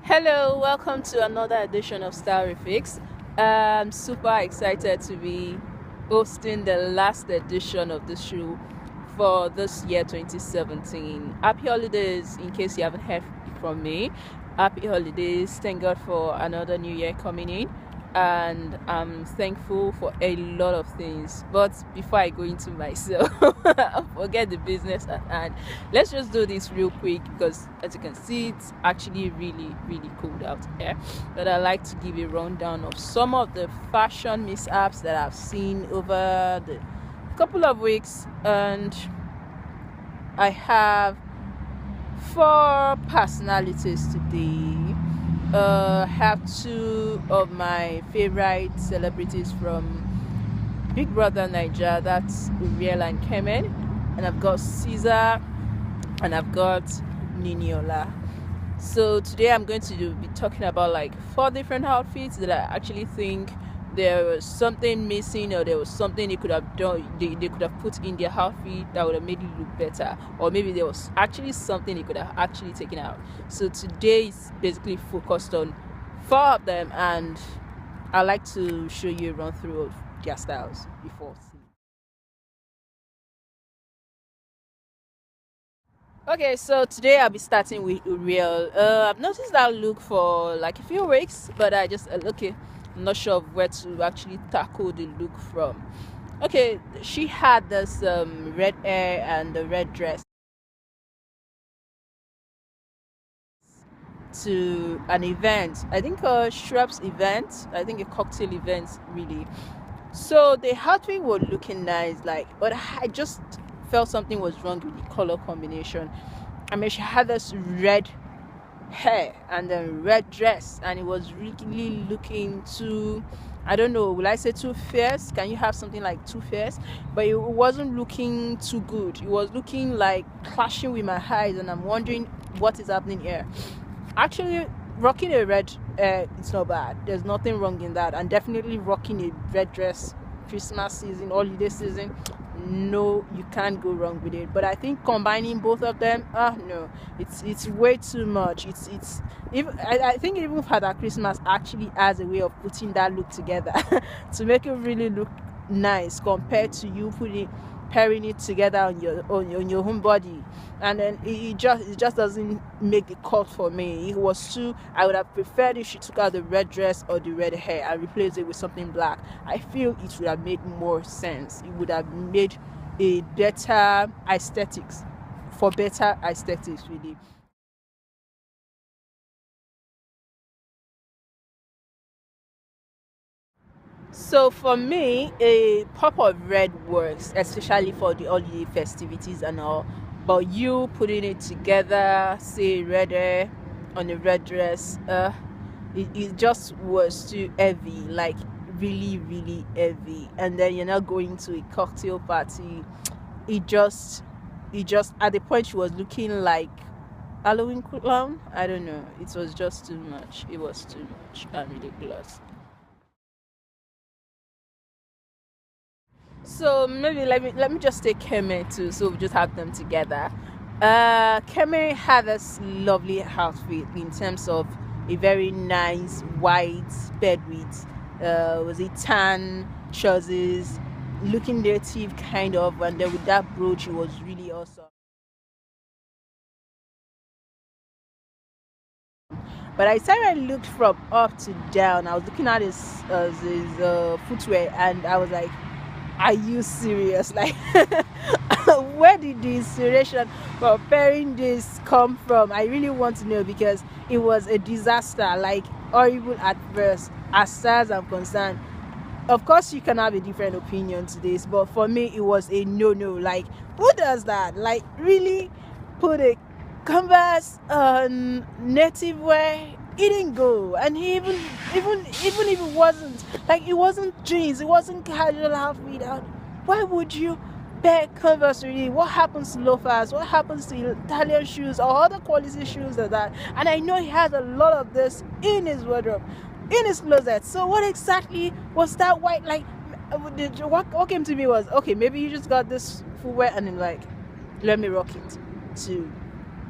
Hello, welcome to another edition of Style Refix. I'm super excited to be hosting the last edition of the show for this year 2017. Happy holidays in case you haven't heard from me. Happy holidays. Thank God for another new year coming in. And I'm thankful for a lot of things. But before I go into myself, forget the business at hand. Let's just do this real quick because, as you can see, it's actually really cold out here. But I like to give a rundown of some of the fashion mishaps that I've seen over the couple of weeks, and I have 4 personalities today. Have 2 of my favorite celebrities from Big Brother Naija. That's Uriel and Kemen, and I've got Sza and I've got Niniola. So today I'm going to be talking about like 4 different outfits that I actually think there was something missing, or there was something they could have done, they could have put in their outfit that would have made it look better, or maybe there was actually something they could have actually taken out. So today is basically focused on 4 of them, and I like to show you a run through of their styles before seeing. Okay, so today I'll be starting with Uriel. I've noticed that look for like a few weeks, but I just okay, I'm not sure of where to actually tackle the look from. Okay, she had this red hair and the red dress to an event. I think a Shrubs event. I think a cocktail event, really. So the outfit was looking nice, like, but I just felt something was wrong with the color combination. I mean, she had this red hair and then red dress, and it was really looking too, I don't know, will I say too fierce? Can you have something like too fierce? But it wasn't looking too good. It was looking like clashing with my eyes, and I'm wondering what is happening here. Actually, rocking a red it's not bad. There's nothing wrong in that, and definitely rocking a red dress Christmas season, holiday season, no, you can't go wrong with it. But I think combining both of them, no, it's way too much. It's even I think even Father Christmas actually has a way of putting that look together to make it really look nice compared to you pairing it together on your home body, and then it just doesn't make the cut for me. It was too, I would have preferred if she took out the red dress or the red hair and replaced it with something black. I feel it would have made more sense. It would have made a better aesthetics, for better aesthetics, really. So for me, a pop of red works, especially for the holiday festivities and all. But you putting it together, say red hair on a red dress, it just was too heavy, like really heavy. And then you're not going to a cocktail party. It just, at the point she was looking like Halloween clown. I don't know. It was just too much. It was too much and ridiculous. So maybe let me just take Kemen too. So we just have them together. Kemen had this lovely outfit in terms of a very nice white bed with was it tan trousers, looking native kind of, and then with that brooch, it was really awesome. But I said I looked from up to down. I was looking at his footwear, and I was like, are you serious? Like, where did the inspiration for pairing this come from? I really want to know, because it was a disaster, like horrible at first, as far as I'm concerned. Of course, you can have a different opinion to this, but for me, it was a no. Like, who does that? Like, really put a canvas on native wear? It didn't go, and he even if it wasn't like, it wasn't jeans, it wasn't casual outfit. Why would you pair canvas with it? What happens to loafers? What happens to Italian shoes or other quality shoes like that? And I know he has a lot of this in his wardrobe, in his closet. So what exactly was that white like? What came to me was, okay, maybe you just got this footwear and then like, let me rock it to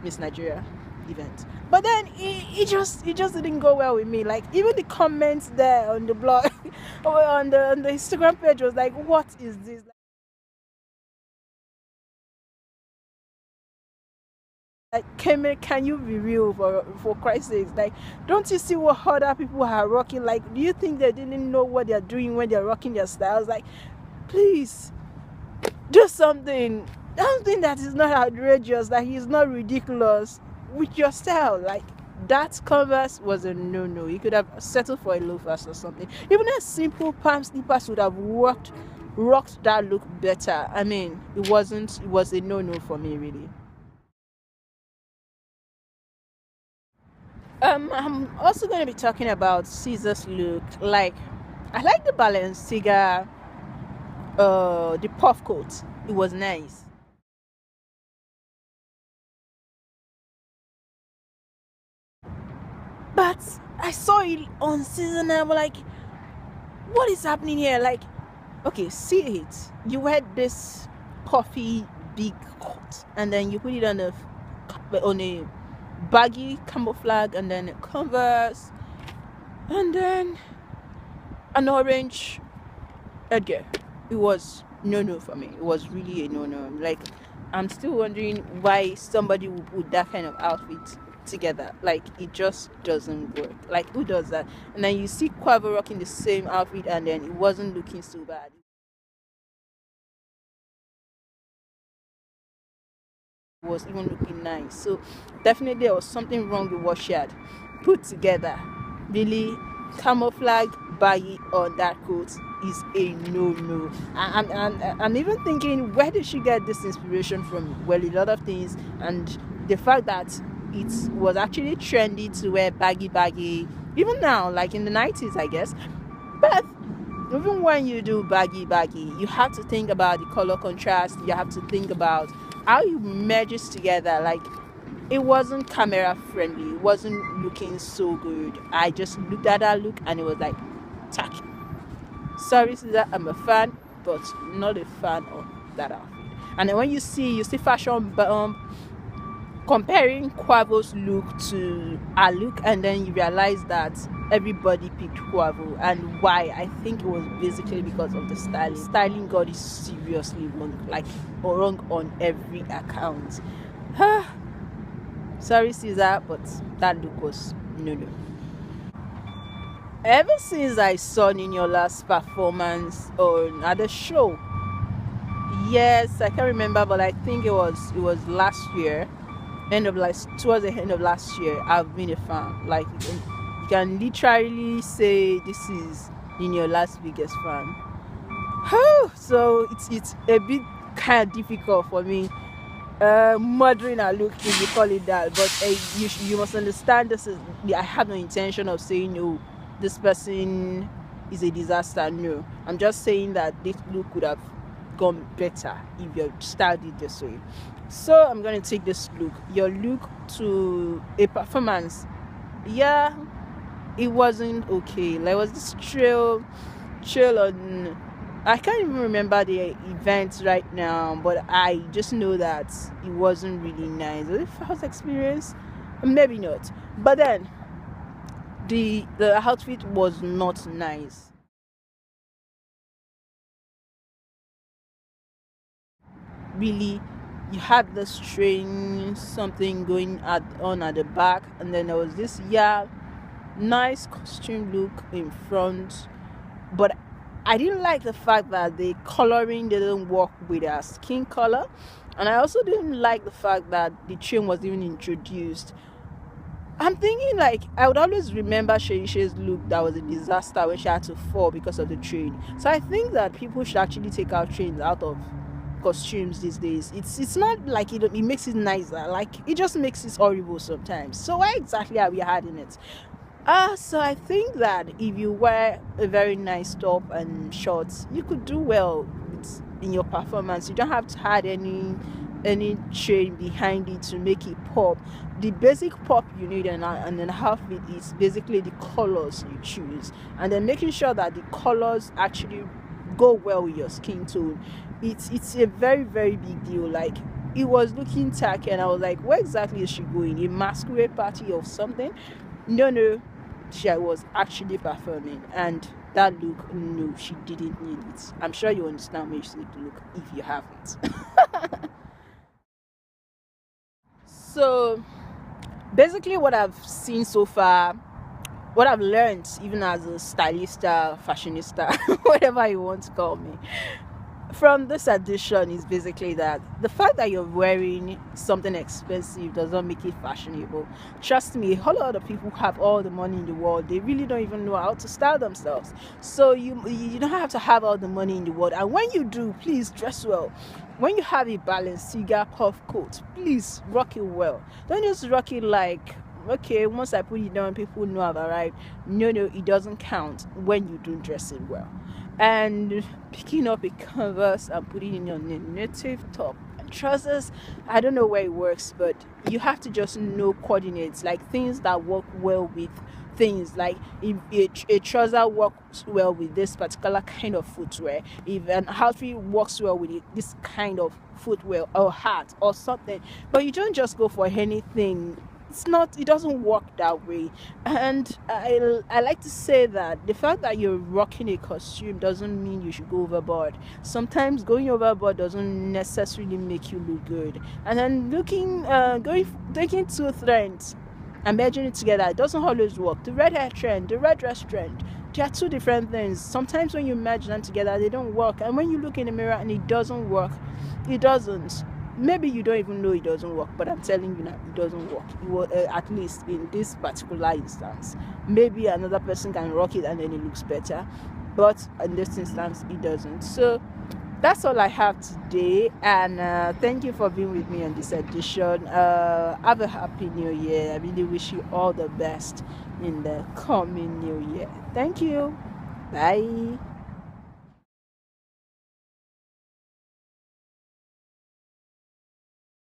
Miss Nigeria. event. But then it just didn't go well with me. Like even the comments there on the blog or on the Instagram page was like, what is this? Like, can you be real for Christ's sake? Like, don't you see what other people are rocking? Like, do you think they didn't know what they're doing when they're rocking their styles? Like, please do something. Something that is not outrageous, that is not ridiculous with your style. Like, that Converse was a no-no. You could have settled for a loafers or something. Even a simple palm slippers would have rocked that look better. I mean, it was a no-no for me, really. I'm also going to be talking about Caesar's look. Like, I like the Balenciaga, the puff coat. It was nice. But I saw it on season and I'm like, what is happening here? Like, okay, see it. You wear this puffy big coat and then you put it on a baggy camouflage and then a Converse and then an orange headgear. It was no for me. It was really a no. Like, I'm still wondering why somebody would put that kind of outfit together. Like, it just doesn't work. Like, who does that? And then you see Quavo rocking the same outfit and then it wasn't looking so bad. It was even looking nice. So definitely there was something wrong with what she had put together. Really, camouflage baggy on that coat is a no. I'm even thinking, where did she get this inspiration from? Well, a lot of things, and the fact that it was actually trendy to wear baggy, even now, like in the 90s, I guess. But even when you do baggy, you have to think about the color contrast. You have to think about how you merges together. Like, it wasn't camera friendly. It wasn't looking so good. I just looked at that look and it was like tacky. Sorry, Caesar, I'm a fan, but not a fan of that outfit. And then when you see fashion comparing Quavo's look to our look, and then you realize that everybody picked Quavo, and why? I think it was basically because of the styling. Styling got is seriously wrong, like wrong on every account. Sorry, Caesar, but that look was no. Ever since I saw Niniola's performance at the show, yes, I can't remember, but I think it was last year, towards the end of last year. I've been a fan. Like, you can literally say this is Niniola's biggest fan. So it's a bit kind of difficult for me mothering a look, if you call it that. But you must understand, I have no intention of saying, no, this person is a disaster. No, I'm just saying that this look could have gone better if you started this way. So I'm going to take your look to a performance. Yeah, it wasn't okay. Like, it was this chill on, I can't even remember the event right now, but I just know that it wasn't really nice. Was it first experience? Maybe not. But then the outfit was not nice. Really, you had the string, something going on at the back, and then there was this nice costume look in front. But I didn't like the fact that the coloring didn't work with her skin color, and I also didn't like the fact that the chain was even introduced. I'm thinking, like, I would always remember Sheisha's look that was a disaster when she had to fall because of the train. So I think that people should actually take out trains out of costumes these days. It's not like it makes it nicer. Like, it just makes it horrible sometimes. So why exactly are we hiding it? So I think that if you wear a very nice top and shorts, you could do well in your performance. You don't have to add any chain behind it to make it pop. The basic pop you need and then half it is basically the colors you choose, and then making sure that the colors actually go well with your skin tone. It's a very, very big deal. Like, it was looking tacky, and I was like, where exactly is she going? A masquerade party or something? No, she was actually performing, and that look, no, she didn't need it. I'm sure you understand when you see the look if you haven't. So basically, what I've seen so far, what I've learned, even as a stylista, fashionista, whatever you want to call me, from this edition is basically that the fact that you're wearing something expensive does not make it fashionable. Trust me, a whole lot of people have all the money in the world. They really don't even know how to style themselves. So you don't have to have all the money in the world. And when you do, please dress well. When you have a Balenciaga puff coat, please rock it well. Don't just rock it like, okay, once I put it down, people know I've arrived. No, it doesn't count when you do dress it well. And picking up a canvas and putting it on a native top and trousers, I don't know where it works, but you have to just know coordinates, like things that work well with things. Like if a trouser works well with this particular kind of footwear, if an outfit works well with this kind of footwear or hat or something, but you don't just go for anything. It doesn't work that way. And I like to say that the fact that you're rocking a costume doesn't mean you should go overboard. Sometimes going overboard doesn't necessarily make you look good. And then taking two trends and merging it together, it doesn't always work. The red hair trend, the red dress trend, they are two different things. Sometimes when you merge them together, they don't work. And when you look in the mirror and it doesn't work, it doesn't. Maybe you don't even know it doesn't work, but I'm telling you now, it doesn't work. It will, at least in this particular instance. Maybe another person can rock it and then it looks better, but in this instance, it doesn't. So that's all I have today, and thank you for being with me on this edition. Have a happy new year. I really wish you all the best in the coming new year. Thank you. Bye.